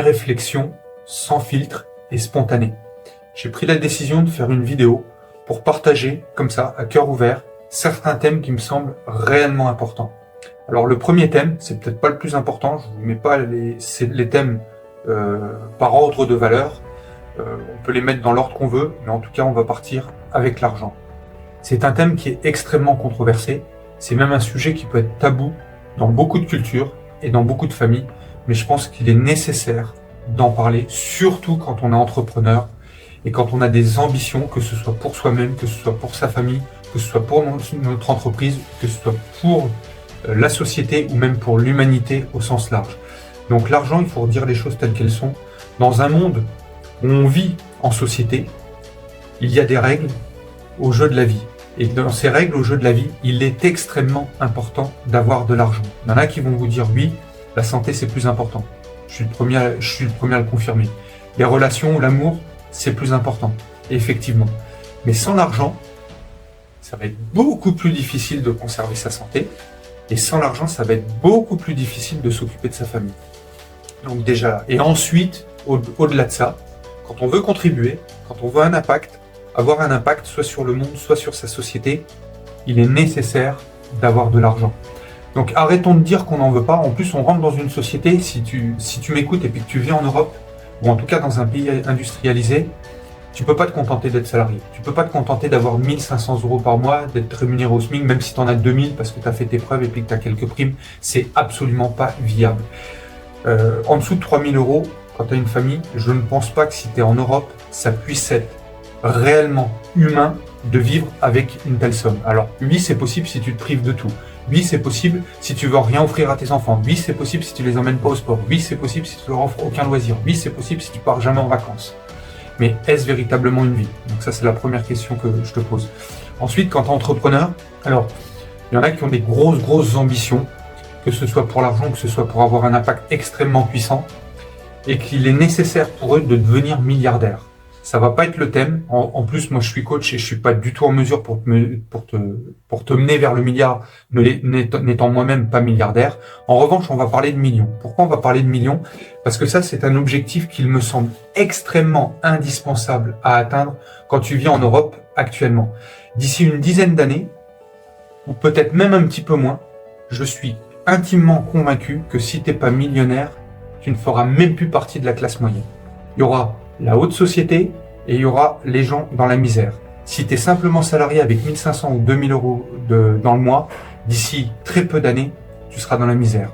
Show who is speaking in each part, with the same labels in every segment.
Speaker 1: réflexions sans filtre et spontanées. J'ai pris la décision de faire une vidéo pour partager, comme ça, à cœur ouvert, certains thèmes qui me semblent réellement importants. Alors le premier thème, c'est peut-être pas le plus important, je vous mets pas les thèmes par ordre de valeur, on peut les mettre dans l'ordre qu'on veut, mais en tout cas on va partir avec l'argent. C'est un thème qui est extrêmement controversé, c'est même un sujet qui peut être tabou dans beaucoup de cultures et dans beaucoup de familles, mais je pense qu'il est nécessaire d'en parler, surtout quand on est entrepreneur et quand on a des ambitions, que ce soit pour soi-même, que ce soit pour sa famille, que ce soit pour notre entreprise, que ce soit pour la société ou même pour l'humanité au sens large. Donc l'argent, il faut dire les choses telles qu'elles sont. Dans un monde où on vit en société, il y a des règles au jeu de la vie. Et dans ces règles au jeu de la vie, il est extrêmement important d'avoir de l'argent. Il y en a qui vont vous dire oui, la santé c'est plus important. Je suis le premier à le confirmer. Les relations, l'amour, c'est plus important. Et effectivement. Mais sans l'argent, ça va être beaucoup plus difficile de conserver sa santé. Et sans l'argent, ça va être beaucoup plus difficile de s'occuper de sa famille. Donc déjà, et ensuite, au-delà de ça, quand on veut contribuer, quand on veut avoir un impact soit sur le monde, soit sur sa société, il est nécessaire d'avoir de l'argent. Donc arrêtons de dire qu'on n'en veut pas. En plus, on rentre dans une société, si tu m'écoutes et puis que tu vis en Europe, ou en tout cas dans un pays industrialisé, tu peux pas te contenter d'être salarié. Tu peux pas te contenter d'avoir 1 500 € par mois, d'être rémunéré au SMIC, même si tu en as 2 000 parce que tu as fait tes preuves et puis que tu as quelques primes. C'est absolument pas viable. En dessous de 3 000 €, quand tu as une famille, je ne pense pas que si tu es en Europe, ça puisse être réellement humain de vivre avec une telle somme. Alors oui, c'est possible si tu te prives de tout. Oui, c'est possible si tu veux rien offrir à tes enfants. Oui, c'est possible si tu les emmènes pas au sport. Oui, c'est possible si tu leur offres aucun loisir. Oui, c'est possible si tu pars jamais en vacances. Mais est-ce véritablement une vie? Donc ça, c'est la première question que je te pose. Ensuite, quand tu es entrepreneur, alors, il y en a qui ont des grosses ambitions, que ce soit pour l'argent, que ce soit pour avoir un impact extrêmement puissant, et qu'il est nécessaire pour eux de devenir milliardaire. Ça va pas être le thème. En plus, moi, je suis coach et je suis pas du tout en mesure pour te mener vers le milliard, n'étant moi-même pas milliardaire. En revanche, on va parler de millions. Pourquoi on va parler de millions? Parce que ça, c'est un objectif qu'il me semble extrêmement indispensable à atteindre quand tu vis en Europe actuellement. D'ici une dizaine d'années, ou peut-être même un petit peu moins, je suis intimement convaincu que si t'es pas millionnaire, tu ne feras même plus partie de la classe moyenne. Il y aura la haute société et il y aura les gens dans la misère. Si tu es simplement salarié avec 1 500 ou 2 000 € dans le mois, d'ici très peu d'années, tu seras dans la misère.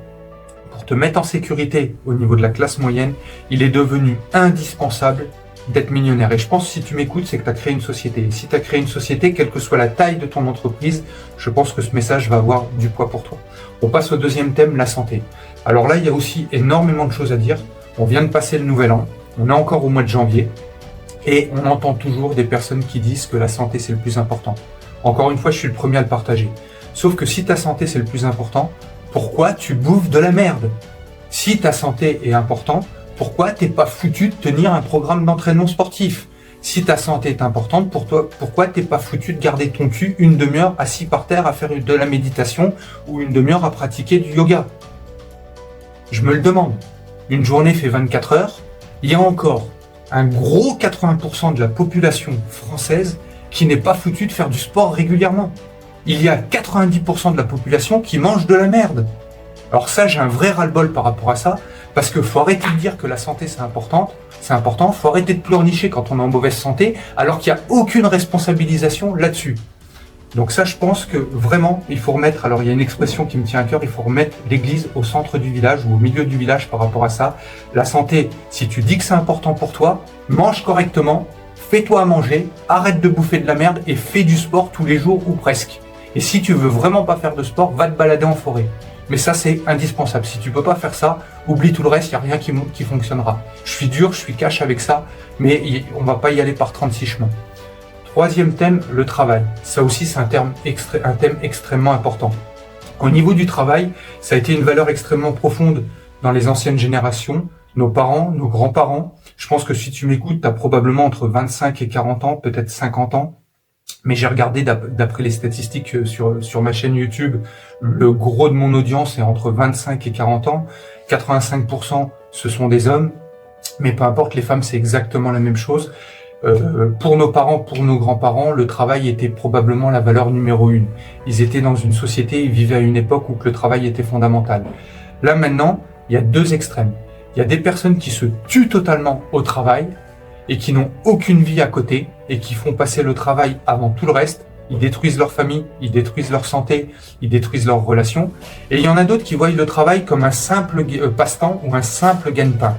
Speaker 1: Pour te mettre en sécurité au niveau de la classe moyenne, il est devenu indispensable d'être millionnaire. Et je pense que si tu m'écoutes, c'est que tu as créé une société. Et si tu as créé une société, quelle que soit la taille de ton entreprise, je pense que ce message va avoir du poids pour toi. On passe au deuxième thème, la santé. Alors là, il y a aussi énormément de choses à dire. On vient de passer le nouvel an. On est encore au mois de janvier et on entend toujours des personnes qui disent que la santé c'est le plus important. Encore une fois, je suis le premier à le partager. Sauf que si ta santé c'est le plus important, pourquoi tu bouffes de la merde? Si ta santé est importante, pourquoi t'es pas foutu de tenir un programme d'entraînement sportif? Si ta santé est importante pour toi, pourquoi t'es pas foutu de garder ton cul une demi-heure assis par terre à faire de la méditation ou une demi-heure à pratiquer du yoga? Je me le demande. Une journée fait 24 heures. Il y a encore un gros 80% de la population française qui n'est pas foutue de faire du sport régulièrement. Il y a 90% de la population qui mange de la merde. Alors ça, j'ai un vrai ras-le-bol par rapport à ça, parce que faut arrêter de dire que la santé c'est important, faut arrêter de pleurnicher quand on est en mauvaise santé, alors qu'il n'y a aucune responsabilisation là-dessus. Donc ça, je pense que vraiment, il faut remettre, alors il y a une expression qui me tient à cœur, il faut remettre l'église au centre du village ou au milieu du village par rapport à ça. La santé, si tu dis que c'est important pour toi, mange correctement, fais-toi à manger, arrête de bouffer de la merde et fais du sport tous les jours ou presque. Et si tu veux vraiment pas faire de sport, va te balader en forêt. Mais ça, c'est indispensable. Si tu peux pas faire ça, oublie tout le reste, il n'y a rien qui fonctionnera. Je suis dur, je suis cash avec ça, mais on va pas y aller par 36 chemins. Troisième thème, le travail. Ça aussi, c'est un thème extrêmement important. Au niveau du travail, ça a été une valeur extrêmement profonde dans les anciennes générations, nos parents, nos grands-parents. Je pense que si tu m'écoutes, tu as probablement entre 25 et 40 ans, peut-être 50 ans. Mais j'ai regardé d'après les statistiques sur ma chaîne YouTube, le gros de mon audience est entre 25 et 40 ans. 85%, ce sont des hommes. Mais peu importe, les femmes, c'est exactement la même chose. Pour nos parents, pour nos grands-parents, le travail était probablement la valeur numéro 1. Ils étaient dans une société, ils vivaient à une époque où le travail était fondamental. Là, maintenant, il y a deux extrêmes. Il y a des personnes qui se tuent totalement au travail et qui n'ont aucune vie à côté et qui font passer le travail avant tout le reste. Ils détruisent leur famille, ils détruisent leur santé, ils détruisent leurs relations. Et il y en a d'autres qui voient le travail comme un simple passe-temps ou un simple gagne-pain.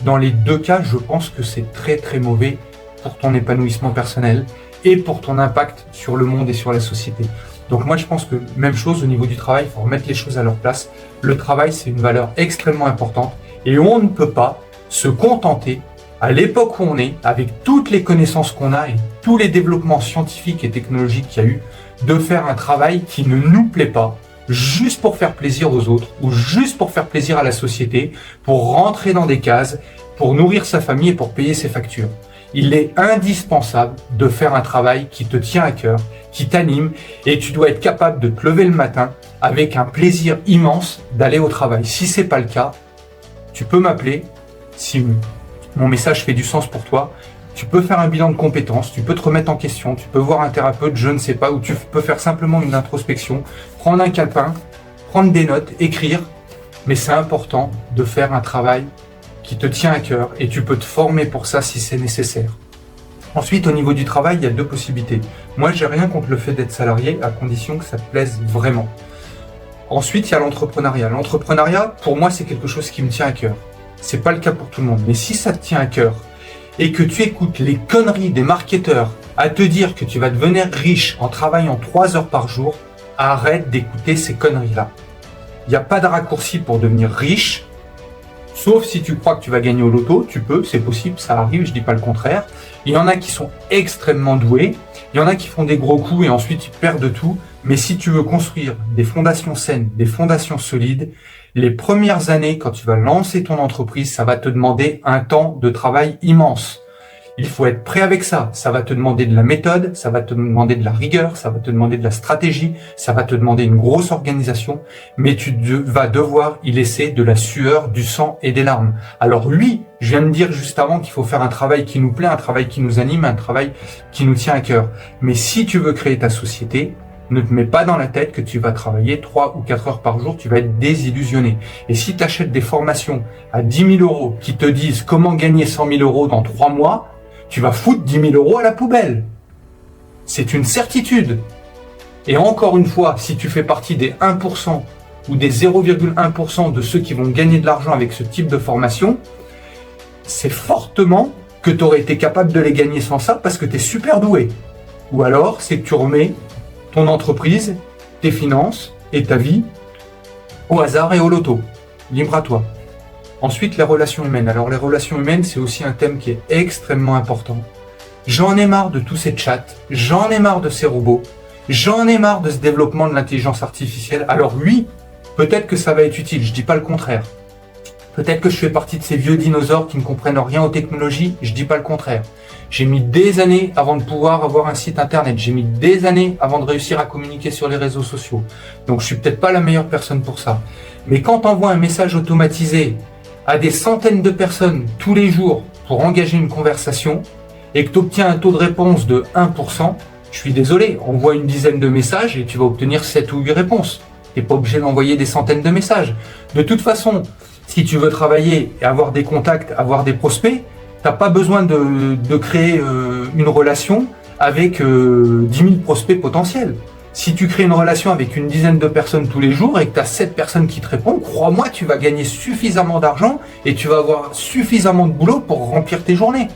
Speaker 1: Dans les deux cas, je pense que c'est très très mauvais pour ton épanouissement personnel et pour ton impact sur le monde et sur la société. Donc moi je pense que même chose au niveau du travail, il faut remettre les choses à leur place. Le travail, c'est une valeur extrêmement importante et on ne peut pas se contenter, à l'époque où on est, avec toutes les connaissances qu'on a et tous les développements scientifiques et technologiques qu'il y a eu, de faire un travail qui ne nous plaît pas, juste pour faire plaisir aux autres ou juste pour faire plaisir à la société, pour rentrer dans des cases, pour nourrir sa famille et pour payer ses factures. Il est indispensable de faire un travail qui te tient à cœur, qui t'anime, et tu dois être capable de te lever le matin avec un plaisir immense d'aller au travail. Si c'est pas le cas, tu peux m'appeler. Si mon message fait du sens pour toi, tu peux faire un bilan de compétences, tu peux te remettre en question, tu peux voir un thérapeute, je ne sais pas, ou tu peux faire simplement une introspection, prendre un calepin, prendre des notes, écrire, mais c'est important de faire un travail qui te tient à cœur et tu peux te former pour ça si c'est nécessaire. Ensuite, au niveau du travail, il y a deux possibilités. Moi, j'ai rien contre le fait d'être salarié à condition que ça te plaise vraiment. Ensuite, il y a l'entrepreneuriat. L'entrepreneuriat, pour moi, c'est quelque chose qui me tient à cœur. C'est pas le cas pour tout le monde, mais si ça te tient à cœur et que tu écoutes les conneries des marketeurs à te dire que tu vas devenir riche en travaillant 3 heures par jour, arrête d'écouter ces conneries-là. Il n'y a pas de raccourci pour devenir riche. Sauf si tu crois que tu vas gagner au loto, tu peux, c'est possible, ça arrive, je dis pas le contraire. Il y en a qui sont extrêmement doués, il y en a qui font des gros coups et ensuite ils perdent tout. Mais si tu veux construire des fondations saines, des fondations solides, les premières années, quand tu vas lancer ton entreprise, ça va te demander un temps de travail immense. Il faut être prêt avec ça. Ça va te demander de la méthode, ça va te demander de la rigueur, ça va te demander de la stratégie, ça va te demander une grosse organisation, mais tu vas devoir y laisser de la sueur, du sang et des larmes. Alors oui, je viens de dire juste avant qu'il faut faire un travail qui nous plaît, un travail qui nous anime, un travail qui nous tient à cœur. Mais si tu veux créer ta société, ne te mets pas dans la tête que tu vas travailler 3 ou 4 heures par jour, tu vas être désillusionné. Et si tu achètes des formations à 10 000 euros qui te disent comment gagner 100 000 euros dans 3 mois, tu vas foutre 10 000 euros à la poubelle. C'est une certitude. Et encore une fois, si tu fais partie des 1% ou des 0,1% de ceux qui vont gagner de l'argent avec ce type de formation, c'est fortement que tu aurais été capable de les gagner sans ça parce que tu es super doué. Ou alors, c'est que tu remets ton entreprise, tes finances et ta vie au hasard et au loto. Libre à toi. Ensuite, les relations humaines. Alors, les relations humaines, c'est aussi un thème qui est extrêmement important. J'en ai marre de tous ces chats, j'en ai marre de ces robots, j'en ai marre de ce développement de l'intelligence artificielle. Alors oui, peut-être que ça va être utile, je dis pas le contraire. Peut-être que je fais partie de ces vieux dinosaures qui ne comprennent rien aux technologies, je dis pas le contraire. J'ai mis des années avant de pouvoir avoir un site internet, j'ai mis des années avant de réussir à communiquer sur les réseaux sociaux. Donc je suis peut-être pas la meilleure personne pour ça. Mais quand t'envoies un message automatisé à des centaines de personnes tous les jours pour engager une conversation et que tu obtiens un taux de réponse de 1%, je suis désolé, envoie une dizaine de messages et tu vas obtenir 7 ou 8 réponses. Tu n'es pas obligé d'envoyer des centaines de messages. De toute façon, si tu veux travailler et avoir des contacts, avoir des prospects, tu n'as pas besoin de créer une relation avec 10 000 prospects potentiels. Si tu crées une relation avec une dizaine de personnes tous les jours et que tu as 7 personnes qui te répondent, crois-moi, tu vas gagner suffisamment d'argent et tu vas avoir suffisamment de boulot pour remplir tes journées.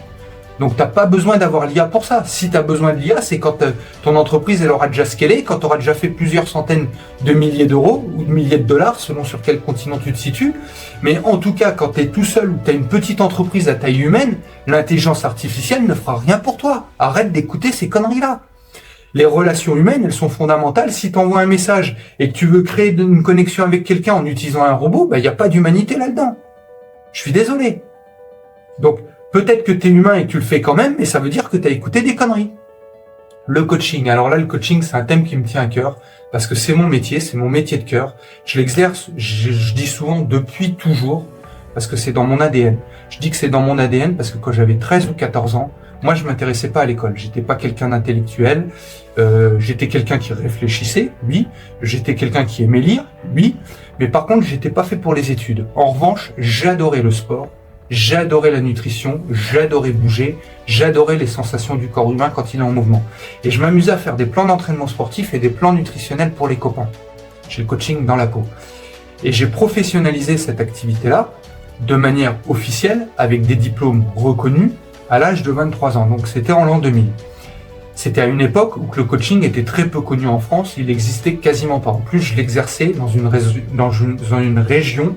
Speaker 1: Donc, tu n'as pas besoin d'avoir l'IA pour ça. Si tu as besoin de l'IA, c'est quand ton entreprise elle aura déjà scalé, quand tu auras déjà fait plusieurs centaines de milliers d'euros ou de milliers de dollars, selon sur quel continent tu te situes. Mais en tout cas, quand tu es tout seul ou tu as une petite entreprise à taille humaine, l'intelligence artificielle ne fera rien pour toi. Arrête d'écouter ces conneries-là. Les relations humaines, elles sont fondamentales. Si tu envoies un message et que tu veux créer une connexion avec quelqu'un en utilisant un robot, il n'y a pas d'humanité là-dedans. Je suis désolé. Donc, peut-être que tu es humain et que tu le fais quand même, mais ça veut dire que tu as écouté des conneries. Le coaching. Alors là, le coaching, c'est un thème qui me tient à cœur parce que c'est mon métier de cœur. Je l'exerce, je dis souvent, depuis toujours. parce que c'est dans mon ADN. Je dis que c'est dans mon ADN parce que quand j'avais 13 ou 14 ans, moi je m'intéressais pas à l'école. J'étais pas quelqu'un d'intellectuel, j'étais quelqu'un qui réfléchissait, oui. J'étais quelqu'un qui aimait lire, oui. Mais par contre, j'étais pas fait pour les études. En revanche, j'adorais le sport, j'adorais la nutrition, j'adorais bouger, j'adorais les sensations du corps humain quand il est en mouvement. Et je m'amusais à faire des plans d'entraînement sportif et des plans nutritionnels pour les copains. J'ai le coaching dans la peau. Et j'ai professionnalisé cette activité-là de manière officielle avec des diplômes reconnus à l'âge de 23 ans. Donc c'était en l'an 2000. C'était à une époque où le coaching était très peu connu en France, il n'existait quasiment pas. En plus, je l'exerçais dans une région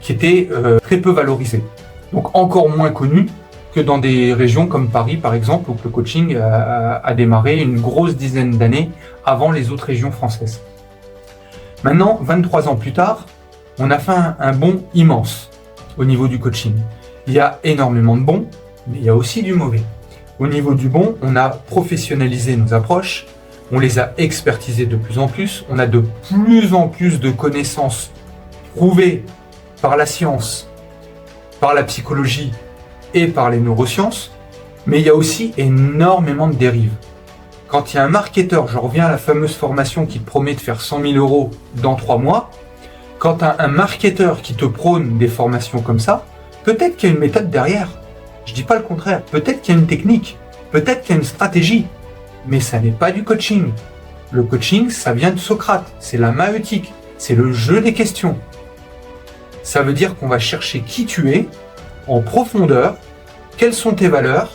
Speaker 1: qui était très peu valorisée. Donc encore moins connu que dans des régions comme Paris, par exemple, où le coaching a démarré une grosse dizaine d'années avant les autres régions françaises. Maintenant, 23 ans plus tard, on a fait un bond immense au niveau du coaching. Il y a énormément de bons, mais il y a aussi du mauvais. Au niveau du bon, on a professionnalisé nos approches, on les a expertisées de plus en plus, on a de plus en plus de connaissances prouvées par la science, par la psychologie et par les neurosciences, mais il y a aussi énormément de dérives. Quand il y a un marketeur, je reviens à la fameuse formation qui te promet de faire 100 000 € dans 3 mois, quand tu as un marketeur qui te prône des formations comme ça, peut-être qu'il y a une méthode derrière. Je dis pas le contraire. Peut-être qu'il y a une technique, peut-être qu'il y a une stratégie, mais ça n'est pas du coaching. Le coaching, ça vient de Socrate, c'est la maïeutique, c'est le jeu des questions. Ça veut dire qu'on va chercher qui tu es en profondeur, quelles sont tes valeurs,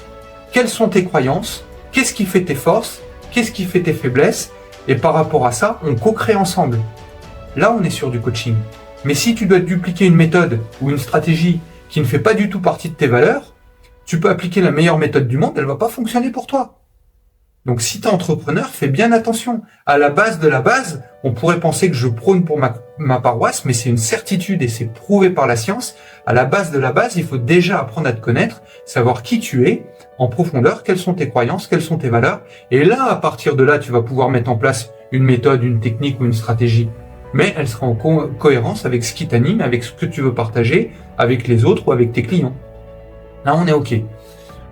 Speaker 1: quelles sont tes croyances, qu'est-ce qui fait tes forces, qu'est-ce qui fait tes faiblesses, et par rapport à ça, on co-crée ensemble. Là, on est sur du coaching. Mais si tu dois dupliquer une méthode ou une stratégie qui ne fait pas du tout partie de tes valeurs, tu peux appliquer la meilleure méthode du monde, elle va pas fonctionner pour toi. Donc si tu es entrepreneur, fais bien attention. À la base de la base, on pourrait penser que je prône pour ma paroisse, mais c'est une certitude et c'est prouvé par la science. À la base de la base, il faut déjà apprendre à te connaître, savoir qui tu es en profondeur, quelles sont tes croyances, quelles sont tes valeurs. Et là, à partir de là, tu vas pouvoir mettre en place une méthode, une technique ou une stratégie. Mais elle sera en cohérence avec ce qui t'anime, avec ce que tu veux partager, avec les autres ou avec tes clients. Là, on est OK.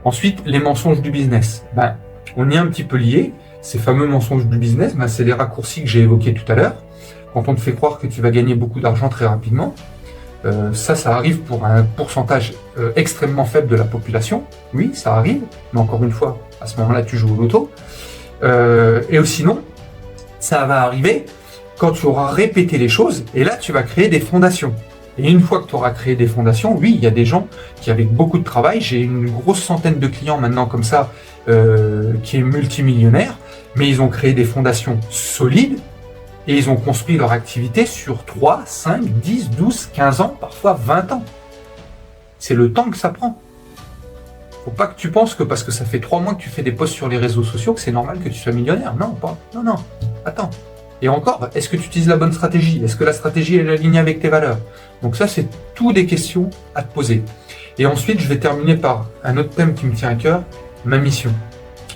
Speaker 1: Ensuite, les mensonges du business. On y est un petit peu lié. Ces fameux mensonges du business, c'est les raccourcis que j'ai évoqués tout à l'heure. Quand on te fait croire que tu vas gagner beaucoup d'argent très rapidement, ça arrive pour un pourcentage extrêmement faible de la population. Oui, ça arrive, mais encore une fois, à ce moment-là, tu joues au loto. Et sinon, ça va arriver quand tu auras répété les choses, et là, tu vas créer des fondations. Et une fois que tu auras créé des fondations, oui, il y a des gens qui, avec beaucoup de travail, j'ai une grosse centaine de clients maintenant comme ça, qui est multimillionnaire, mais ils ont créé des fondations solides, et ils ont construit leur activité sur 3, 5, 10, 12, 15 ans, parfois 20 ans. C'est le temps que ça prend. Faut pas que tu penses que parce que ça fait 3 mois que tu fais des posts sur les réseaux sociaux, que c'est normal que tu sois millionnaire. Non, pas. Non. Attends. Et encore, est-ce que tu utilises la bonne stratégie? Est-ce que la stratégie est alignée avec tes valeurs? Donc ça, c'est tout des questions à te poser. Et ensuite, je vais terminer par un autre thème qui me tient à cœur, ma mission.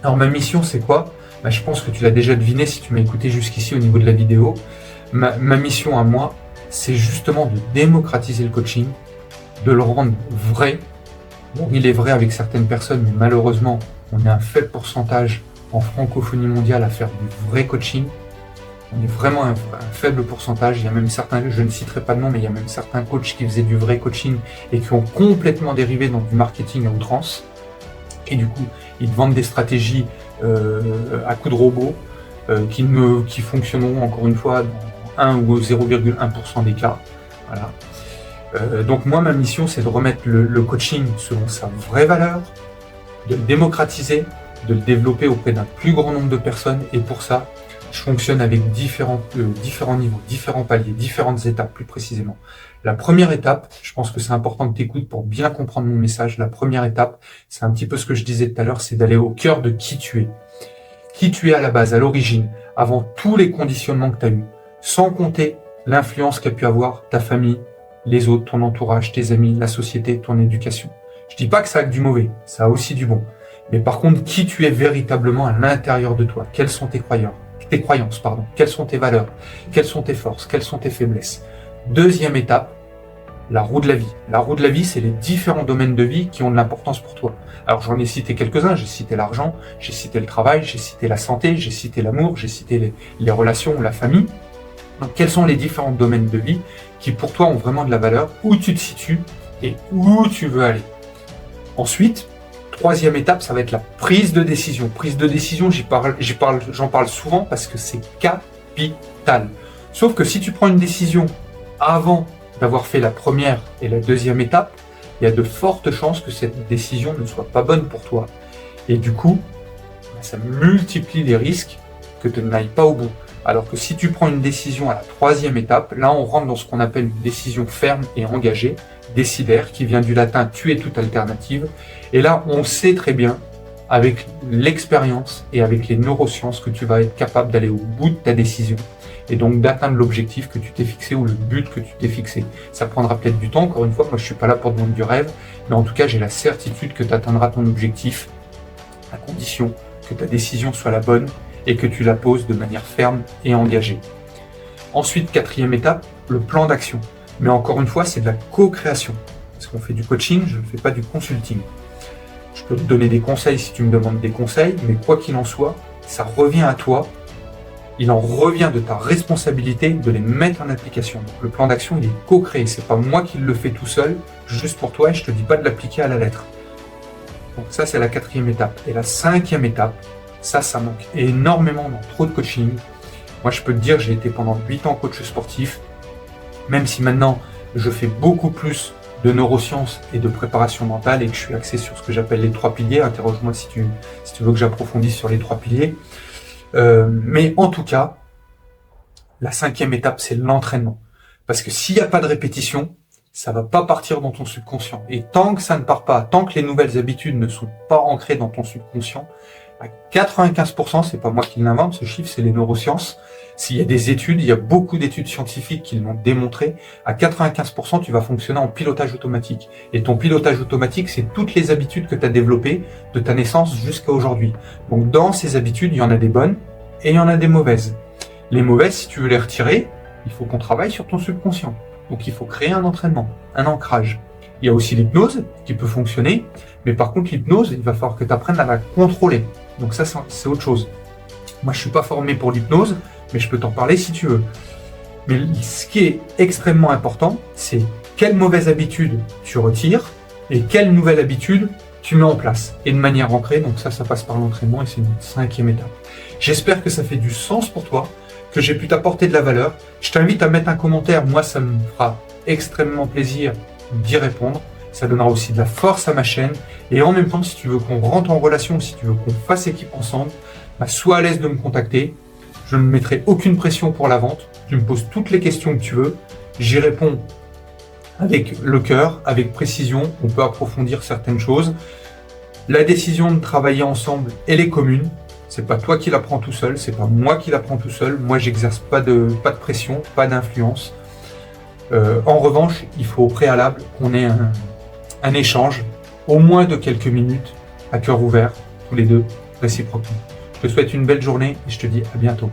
Speaker 1: Alors ma mission, c'est quoi? Je pense que tu l'as déjà deviné si tu m'as écouté jusqu'ici au niveau de la vidéo. Ma mission à moi, c'est justement de démocratiser le coaching, de le rendre vrai. Bon, il est vrai avec certaines personnes, mais malheureusement, on est un faible pourcentage en francophonie mondiale à faire du vrai coaching. On est vraiment un faible pourcentage. Il y a même certains, je ne citerai pas de nom, mais il y a même certains coachs qui faisaient du vrai coaching et qui ont complètement dérivé dans du marketing à outrance. Et du coup, ils te vendent des stratégies à coups de robot qui fonctionneront encore une fois dans 1 ou 0,1% des cas. Voilà. Donc moi, ma mission, c'est de remettre le coaching selon sa vraie valeur, de le démocratiser, de le développer auprès d'un plus grand nombre de personnes. Et pour ça, je fonctionne avec différents niveaux, différents paliers, différentes étapes plus précisément. La première étape, je pense que c'est important que tu écoutes pour bien comprendre mon message. La première étape, c'est un petit peu ce que je disais tout à l'heure, c'est d'aller au cœur de qui tu es. Qui tu es à la base, à l'origine, avant tous les conditionnements que tu as eus, sans compter l'influence qu'a pu avoir ta famille, les autres, ton entourage, tes amis, la société, ton éducation. Je dis pas que ça a que du mauvais, ça a aussi du bon. Mais par contre, qui tu es véritablement à l'intérieur de toi, quelles sont tes croyances, quelles sont tes valeurs, quelles sont tes forces, quelles sont tes faiblesses. Deuxième étape, la roue de la vie. La roue de la vie, c'est les différents domaines de vie qui ont de l'importance pour toi. Alors j'en ai cité quelques-uns, j'ai cité l'argent, j'ai cité le travail, j'ai cité la santé, j'ai cité l'amour, j'ai cité les relations, la famille. Donc quels sont les différents domaines de vie qui pour toi ont vraiment de la valeur, où tu te situes et où tu veux aller. Ensuite, troisième étape, ça va être la prise de décision. Prise de décision, j'en parle souvent parce que c'est capital. Sauf que si tu prends une décision avant d'avoir fait la première et la deuxième étape, il y a de fortes chances que cette décision ne soit pas bonne pour toi. Et du coup, ça multiplie les risques que tu n'ailles pas au bout. Alors que si tu prends une décision à la troisième étape, là on rentre dans ce qu'on appelle une décision ferme et engagée, décidère, qui vient du latin tuer toute alternative. Et là on sait très bien, avec l'expérience et avec les neurosciences, que tu vas être capable d'aller au bout de ta décision et donc d'atteindre l'objectif que tu t'es fixé ou le but que tu t'es fixé. Ça prendra peut-être du temps, encore une fois, moi je suis pas là pour te vendre du rêve, mais en tout cas j'ai la certitude que tu atteindras ton objectif à condition que ta décision soit la bonne et que tu la poses de manière ferme et engagée. Ensuite, quatrième étape, le plan d'action. Mais encore une fois, c'est de la co-création. Parce qu'on fait du coaching, je ne fais pas du consulting. Je peux te donner des conseils si tu me demandes des conseils, mais quoi qu'il en soit, ça revient à toi. Il en revient de ta responsabilité de les mettre en application. Donc, le plan d'action, il est co-créé. C'est pas moi qui le fais tout seul, juste pour toi, et je te dis pas de l'appliquer à la lettre. Donc ça, c'est la quatrième étape. Et la cinquième étape, ça manque énormément dans trop de coaching. Moi, je peux te dire, j'ai été pendant 8 ans coach sportif, même si maintenant, je fais beaucoup plus de neurosciences et de préparation mentale et que je suis axé sur ce que j'appelle les 3 piliers. Interroge-moi si tu veux que j'approfondisse sur les 3 piliers. Mais en tout cas, la cinquième étape, c'est l'entraînement. Parce que s'il n'y a pas de répétition, ça va pas partir dans ton subconscient. Et tant que ça ne part pas, tant que les nouvelles habitudes ne sont pas ancrées dans ton subconscient, à 95%, c'est pas moi qui l'invente, ce chiffre, c'est les neurosciences. S'il y a des études, il y a beaucoup d'études scientifiques qui l'ont démontré, à 95%, tu vas fonctionner en pilotage automatique. Et ton pilotage automatique, c'est toutes les habitudes que tu as développées de ta naissance jusqu'à aujourd'hui. Donc dans ces habitudes, il y en a des bonnes et il y en a des mauvaises. Les mauvaises, si tu veux les retirer, il faut qu'on travaille sur ton subconscient. Donc il faut créer un entraînement, un ancrage. Il y a aussi l'hypnose qui peut fonctionner, mais par contre l'hypnose, il va falloir que tu apprennes à la contrôler. Donc ça, c'est autre chose. Moi, je suis pas formé pour l'hypnose, mais je peux t'en parler si tu veux. Mais ce qui est extrêmement important, c'est quelle mauvaise habitude tu retires et quelle nouvelle habitude tu mets en place. Et de manière ancrée, donc ça passe par l'entraînement et c'est une cinquième étape. J'espère que ça fait du sens pour toi, que j'ai pu t'apporter de la valeur. Je t'invite à mettre un commentaire, moi ça me fera extrêmement plaisir d'y répondre. Ça donnera aussi de la force à ma chaîne. Et en même temps, si tu veux qu'on rentre en relation, si tu veux qu'on fasse équipe ensemble, sois à l'aise de me contacter. Je ne mettrai aucune pression pour la vente. Tu me poses toutes les questions que tu veux. J'y réponds avec le cœur, avec précision. On peut approfondir certaines choses. La décision de travailler ensemble, elle est commune. C'est pas toi qui la prends tout seul, c'est pas moi qui la prends tout seul. Moi, j'exerce pas de pression, pas d'influence. En revanche, il faut au préalable qu'on ait un échange, au moins de quelques minutes, à cœur ouvert, tous les deux, réciproquement. Je te souhaite une belle journée et je te dis à bientôt.